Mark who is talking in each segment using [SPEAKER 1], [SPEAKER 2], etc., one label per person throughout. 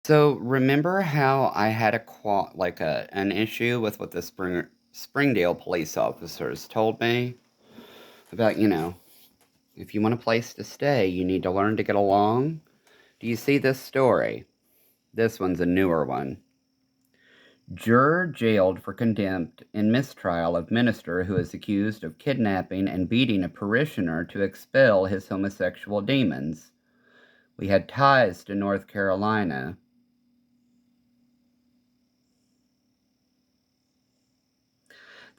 [SPEAKER 1] So remember how I had an issue with what the Springdale police officers told me about, if you want a place to stay, you need to learn to get along? Do you see this story? This one's a newer one. Juror jailed for contempt in mistrial of minister who is accused of kidnapping and beating a parishioner to expel his homosexual demons. We had ties to North Carolina.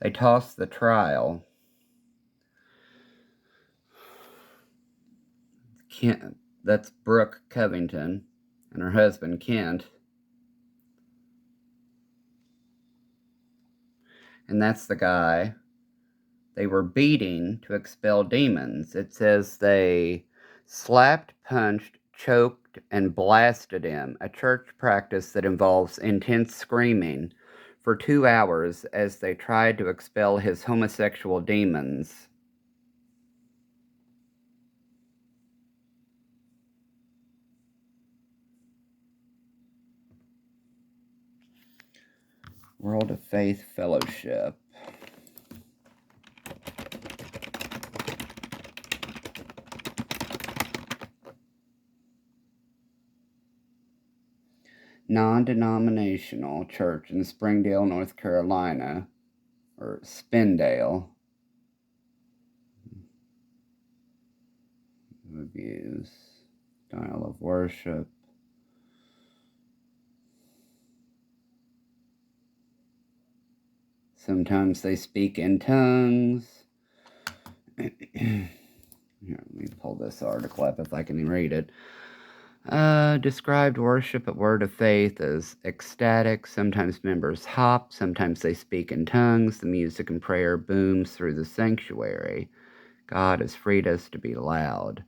[SPEAKER 1] They tossed the trial. Kent, that's Brooke Covington and her husband Kent. And that's the guy they were beating to expel demons. It says they slapped, punched, choked, and blasted him, a church practice that involves intense screaming, for 2 hours as they tried to expel his homosexual demons. World of Faith Fellowship. Non-denominational church in Springdale, North Carolina, or Spindale. Reviews, style of worship. Sometimes they speak in tongues. Here, let me pull this article up if I can read it. Described worship at Word of Faith as ecstatic. Sometimes members hop, sometimes they speak in tongues. The music and prayer booms through the sanctuary. God has freed us to be loud.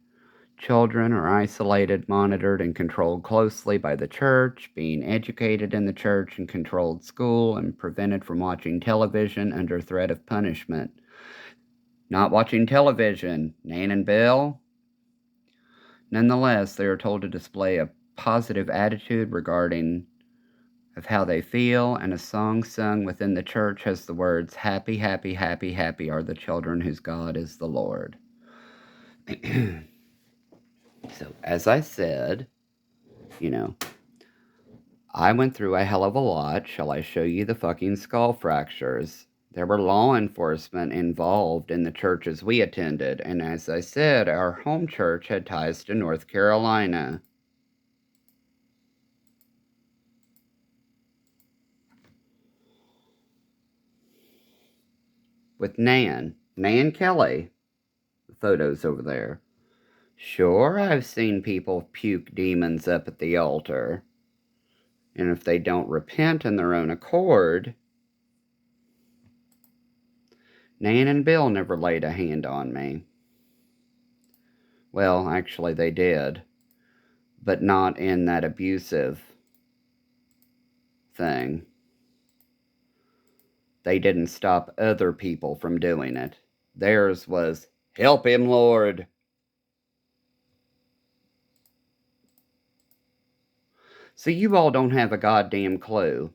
[SPEAKER 1] Children are isolated, monitored, and controlled closely by the church, being educated in the church and controlled school, and prevented from watching television under threat of punishment. Not watching television, Nan and Bill. Nonetheless, they are told to display a positive attitude regarding of how they feel, and a song sung within the church has the words, "Happy, happy, happy, happy are the children whose God is the Lord." So, as I said, I went through a hell of a lot. Shall I show you the fucking skull fractures? There were law enforcement involved in the churches we attended, and as I said, our home church had ties to North Carolina. With Nan Kelly, the photos over there. Sure, I've seen people puke demons up at the altar. And if they don't repent in their own accord, Nan and Bill never laid a hand on me. Well, actually, they did, but not in that abusive thing. They didn't stop other people from doing it. Theirs was, "Help him, Lord." So you all don't have a goddamn clue.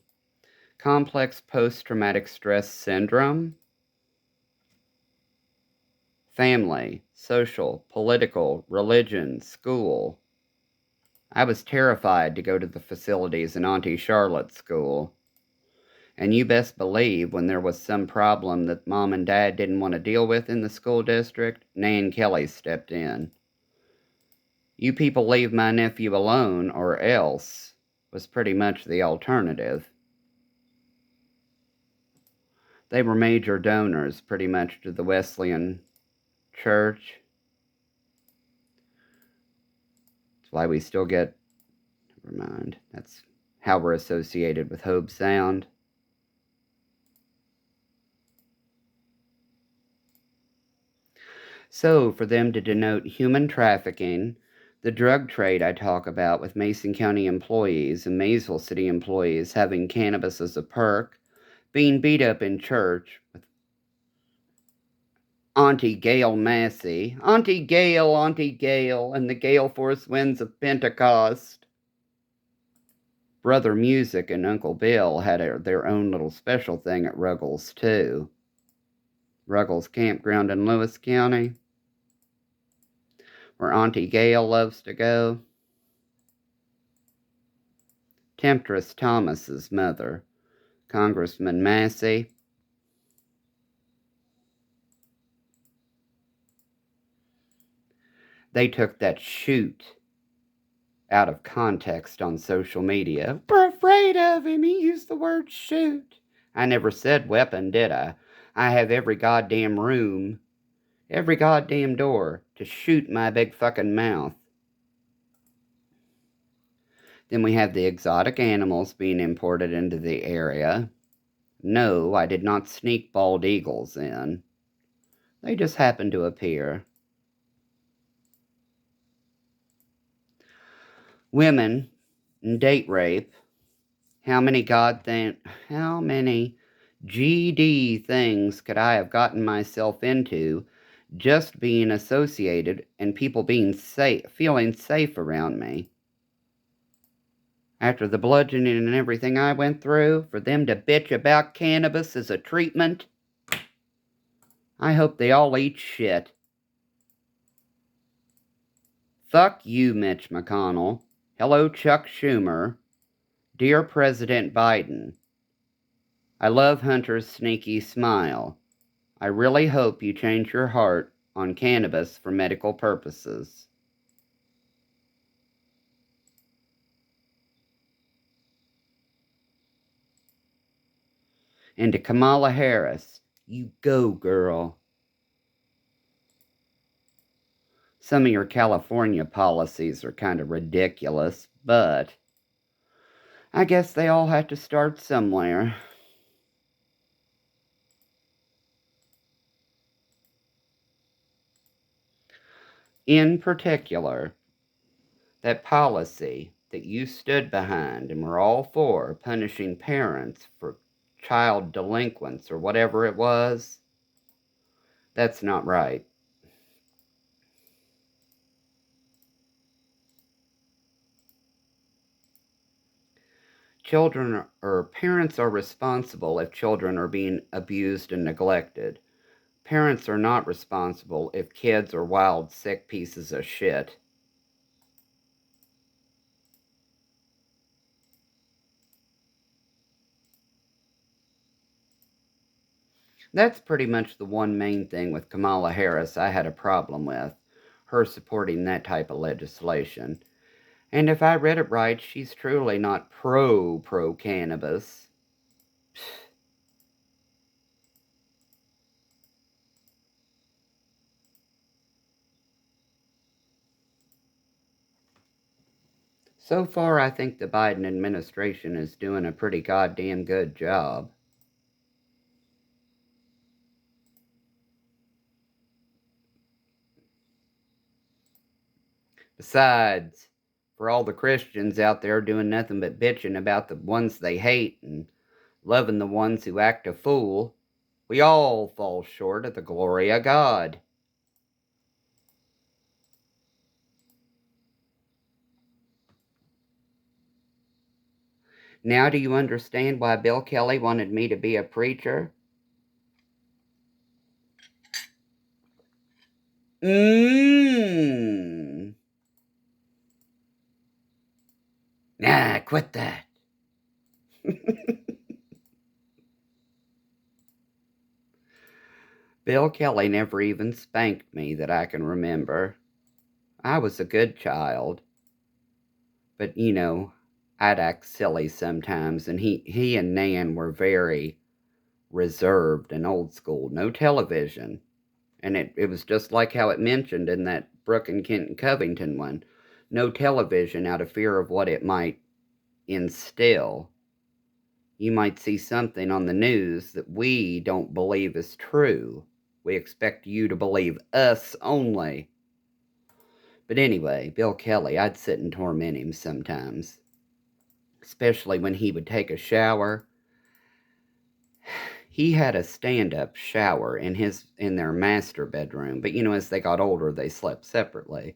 [SPEAKER 1] Complex post-traumatic stress syndrome? Family, social, political, religion, school. I was terrified to go to the facilities in Auntie Charlotte's school. And you best believe when there was some problem that Mom and Dad didn't want to deal with in the school district, Nan Kelly stepped in. "You people leave my nephew alone, or else," was pretty much the alternative. They were major donors, pretty much, to the Wesleyan Church. That's why we still get, never mind, that's how we're associated with Hobe Sound. So, for them to denote human trafficking, the drug trade I talk about with Mason County employees and Maysville City employees having cannabis as a perk, being beat up in church with Auntie Gail Massey, Auntie Gail, and the Gale Force Winds of Pentecost. Brother Music and Uncle Bill had their own little special thing at Ruggles, too. Ruggles Campground in Lewis County, where Auntie Gail loves to go. Temptress Thomas's mother, Congressman Massey. They took that shoot out of context on social media. We're afraid of him. He used the word shoot. I never said weapon, did I? I have every goddamn room, every goddamn door to shoot my big fucking mouth. Then we have the exotic animals being imported into the area. No, I did not sneak bald eagles in. They just happened to appear. Women and date rape. How many GD things could I have gotten myself into just being associated and people being safe, feeling safe around me? After the bludgeoning and everything I went through, for them to bitch about cannabis as a treatment, I hope they all eat shit. Fuck you, Mitch McConnell. Hello, Chuck Schumer. Dear President Biden, I love Hunter's sneaky smile. I really hope you change your heart on cannabis for medical purposes. And to Kamala Harris, you go, girl. Some of your California policies are kind of ridiculous, but I guess they all have to start somewhere. In particular, that policy that you stood behind and were all for, punishing parents for child delinquents or whatever it was, that's not right. Parents are responsible if children are being abused and neglected. Parents are not responsible if kids are wild, sick pieces of shit. That's pretty much the one main thing with Kamala Harris I had a problem with, her supporting that type of legislation. And if I read it right, she's truly not pro-cannabis. So far, I think the Biden administration is doing a pretty goddamn good job. Besides, for all the Christians out there doing nothing but bitching about the ones they hate and loving the ones who act a fool, we all fall short of the glory of God. Now do you understand why Bill Kelly wanted me to be a preacher? Nah, quit that. Bill Kelly never even spanked me that I can remember. I was a good child. But, I'd act silly sometimes, and he and Nan were very reserved and old school. No television. And it was just like how it mentioned in that Brooke and Kenton Covington one. No television out of fear of what it might instill. You might see something on the news that we don't believe is true. We expect you to believe us only. But anyway, Bill Kelly, I'd sit and torment him sometimes. Especially when he would take a shower. He had a stand-up shower in their master bedroom. But as they got older, they slept separately.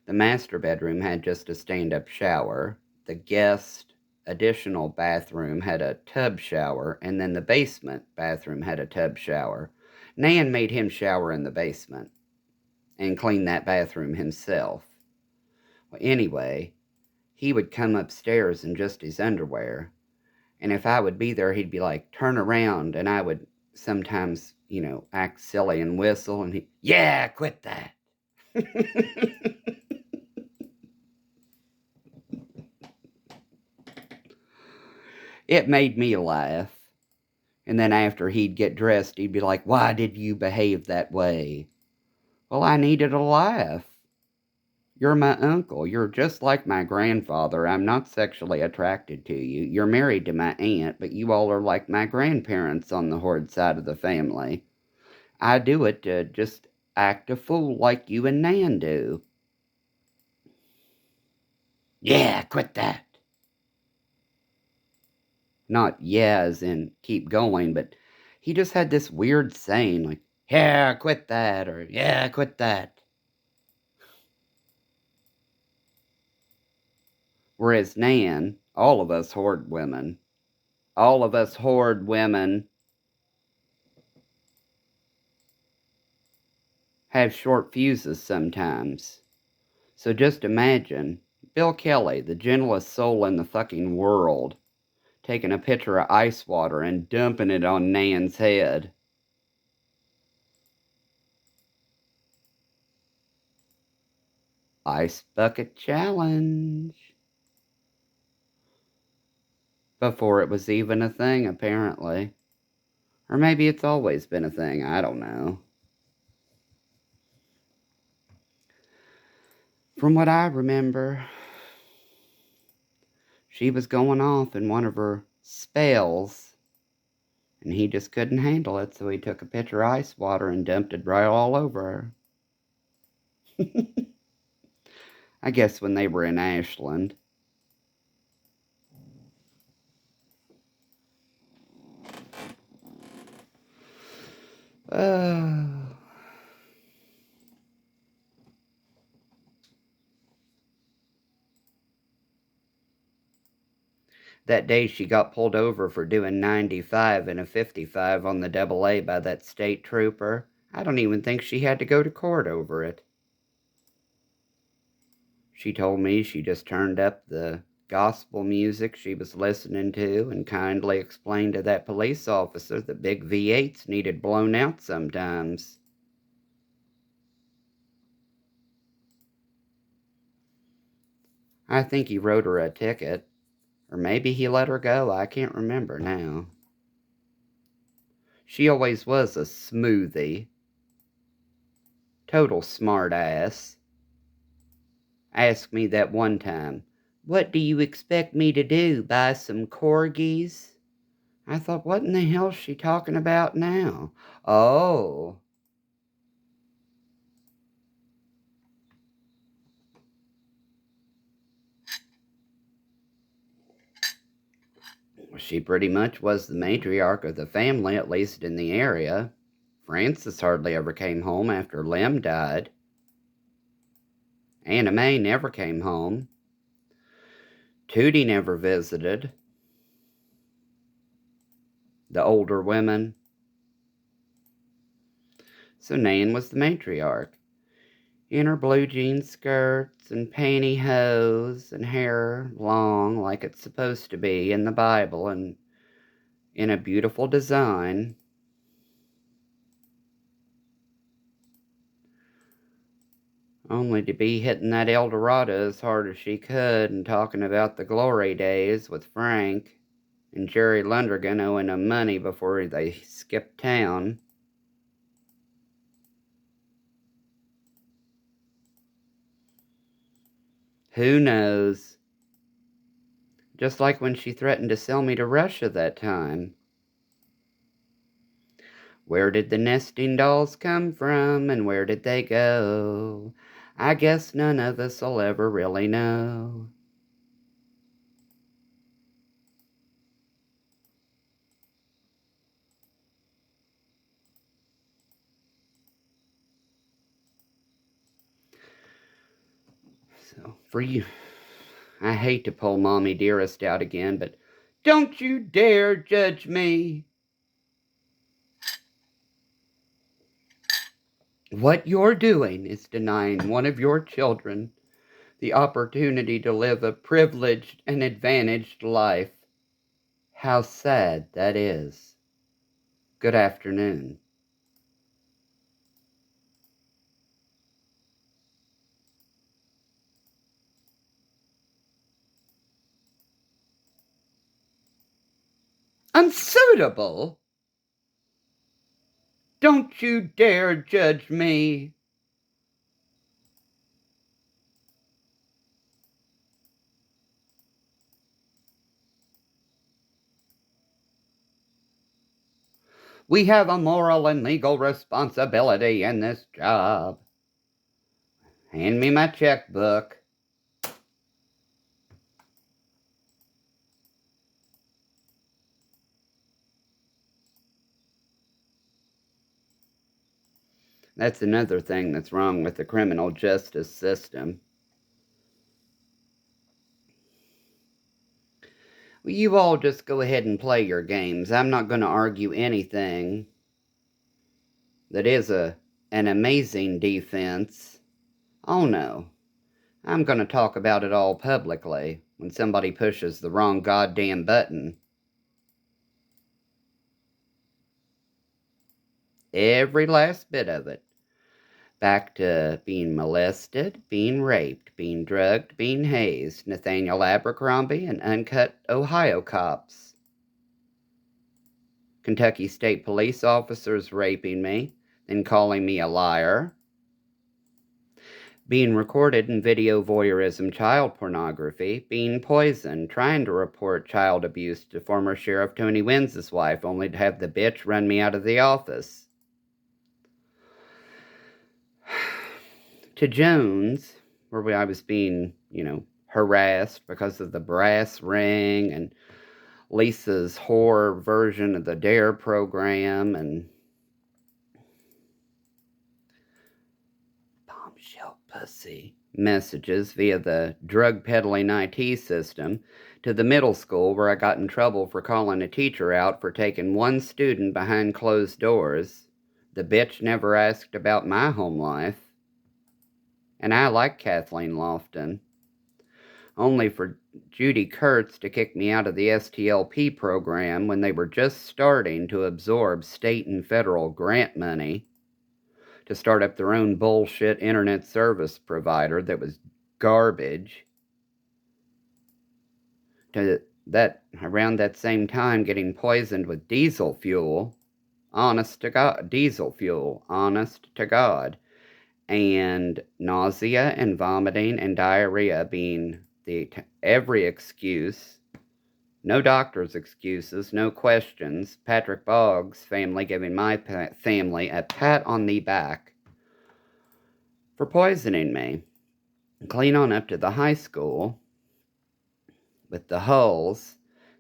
[SPEAKER 1] The master bedroom had just a stand-up shower. The guest additional bathroom had a tub shower, and then the basement bathroom had a tub shower. Nan made him shower in the basement and clean that bathroom himself. Well, anyway, he would come upstairs in just his underwear, and if I would be there, he'd be like, turn around, and I would sometimes, act silly and whistle, and yeah, quit that. It made me laugh. And then after he'd get dressed, he'd be like, why did you behave that way? Well, I needed a laugh. You're my uncle. You're just like my grandfather. I'm not sexually attracted to you. You're married to my aunt, but you all are like my grandparents on the Horde side of the family. I do it to just act a fool like you and Nan do. Yeah, quit that. Not yeah as in keep going, but he just had this weird saying like, yeah, quit that, or yeah, quit that. Whereas Nan, all of us Horde women, have short fuses sometimes. So just imagine Bill Kelly, the gentlest soul in the fucking world, taking a pitcher of ice water and dumping it on Nan's head. Ice bucket challenge. Before it was even a thing, apparently. Or maybe it's always been a thing, I don't know. From what I remember, she was going off in one of her spells, and he just couldn't handle it, so he took a pitcher of ice water and dumped it right all over her. I guess when they were in Ashland. That day she got pulled over for doing 95 and a 55 on the AA by that state trooper. I don't even think she had to go to court over it. She told me she just turned up the gospel music she was listening to and kindly explained to that police officer that big V8s needed blown out sometimes. I think he wrote her a ticket. Or maybe he let her go. I can't remember now. She always was a smoothie. Total smart ass. Asked me that one time, what do you expect me to do, buy some corgis? I thought, what in the hell is she talking about now? Oh. She pretty much was the matriarch of the family, at least in the area. Frances hardly ever came home after Lem died. Anna May never came home. Tootie never visited. The older women. So Nan was the matriarch. In her blue jean skirts and pantyhose and hair long like it's supposed to be in the Bible and in a beautiful design. Only to be hitting that El Dorado as hard as she could and talking about the glory days with Frank and Jerry Lundergan owing them money before they skipped town. Who knows? Just like when she threatened to sell me to Russia that time. Where did the nesting dolls come from, and where did they go? I guess none of us'll ever really know. So, for you I hate to pull Mommy Dearest out again, but don't you dare judge me. What you're doing is denying one of your children the opportunity to live a privileged and advantaged life. How sad that is. Good afternoon. Unsuitable? Don't you dare judge me. We have a moral and legal responsibility in this job. Hand me my checkbook. That's another thing that's wrong with the criminal justice system. Well, you all just go ahead and play your games. I'm not going to argue anything that is an amazing defense. Oh no. I'm going to talk about it all publicly when somebody pushes the wrong goddamn button. Every last bit of it. Back to being molested, being raped, being drugged, being hazed, Nathaniel Abercrombie and Uncut Ohio cops. Kentucky State Police officers raping me, then calling me a liar. Being recorded in video voyeurism child pornography, being poisoned, trying to report child abuse to former Sheriff Tony Wynn's wife, only to have the bitch run me out of the office. To Jones, where I was being, harassed because of the brass ring and Lisa's horror version of the DARE program and bombshell pussy messages via the drug peddling IT system, to the middle school where I got in trouble for calling a teacher out for taking one student behind closed doors. The bitch never asked about my home life. And I like Kathleen Lofton. Only for Judy Kurtz to kick me out of the STLP program when they were just starting to absorb state and federal grant money to start up their own bullshit internet service provider that was garbage. To that, around that same time, getting poisoned with diesel fuel, honest to God, and nausea and vomiting and diarrhea being every excuse. No doctor's excuses, no questions. Patrick Boggs' family giving my family a pat on the back for poisoning me. Clean on up to the high school with the Hulls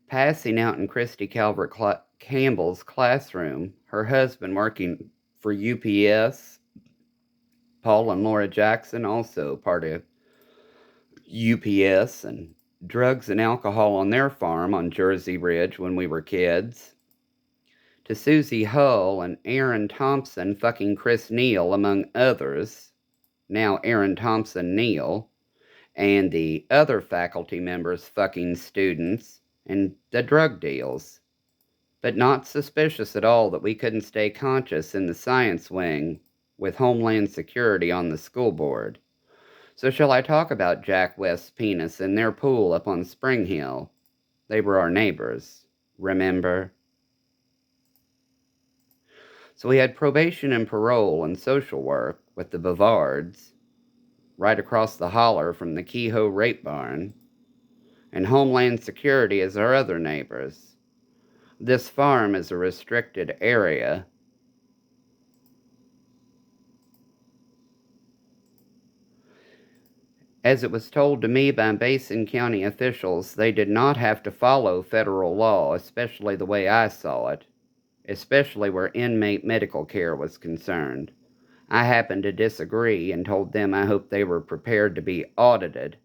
[SPEAKER 1] passing out in Christy Calvert Campbell's classroom, her husband working for UPS. Paul and Laura Jackson, also part of UPS, and drugs and alcohol on their farm on Jersey Ridge when we were kids. To Susie Hull and Aaron Thompson fucking Chris Neal, among others. Now Aaron Thompson Neal, and the other faculty members fucking students, and the drug deals. But not suspicious at all that we couldn't stay conscious in the science wing with Homeland Security on the school board. So shall I talk about Jack West's penis in their pool up on Spring Hill? They were our neighbors, remember? So we had probation and parole and social work with the Bavards, right across the holler from the Kehoe rape barn, and Homeland Security as our other neighbors. This farm is a restricted area. As it was told to me by Basin County officials, they did not have to follow federal law, especially the way I saw it, especially where inmate medical care was concerned. I happened to disagree and told them I hoped they were prepared to be audited.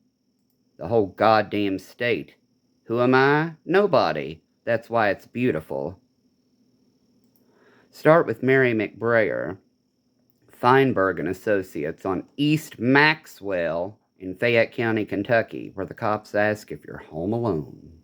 [SPEAKER 1] The whole goddamn state. Who am I? Nobody. That's why it's beautiful. Start with Mary McBrayer, Feinberg and Associates on East Maxwell in Fayette County, Kentucky, where the cops ask if you're home alone.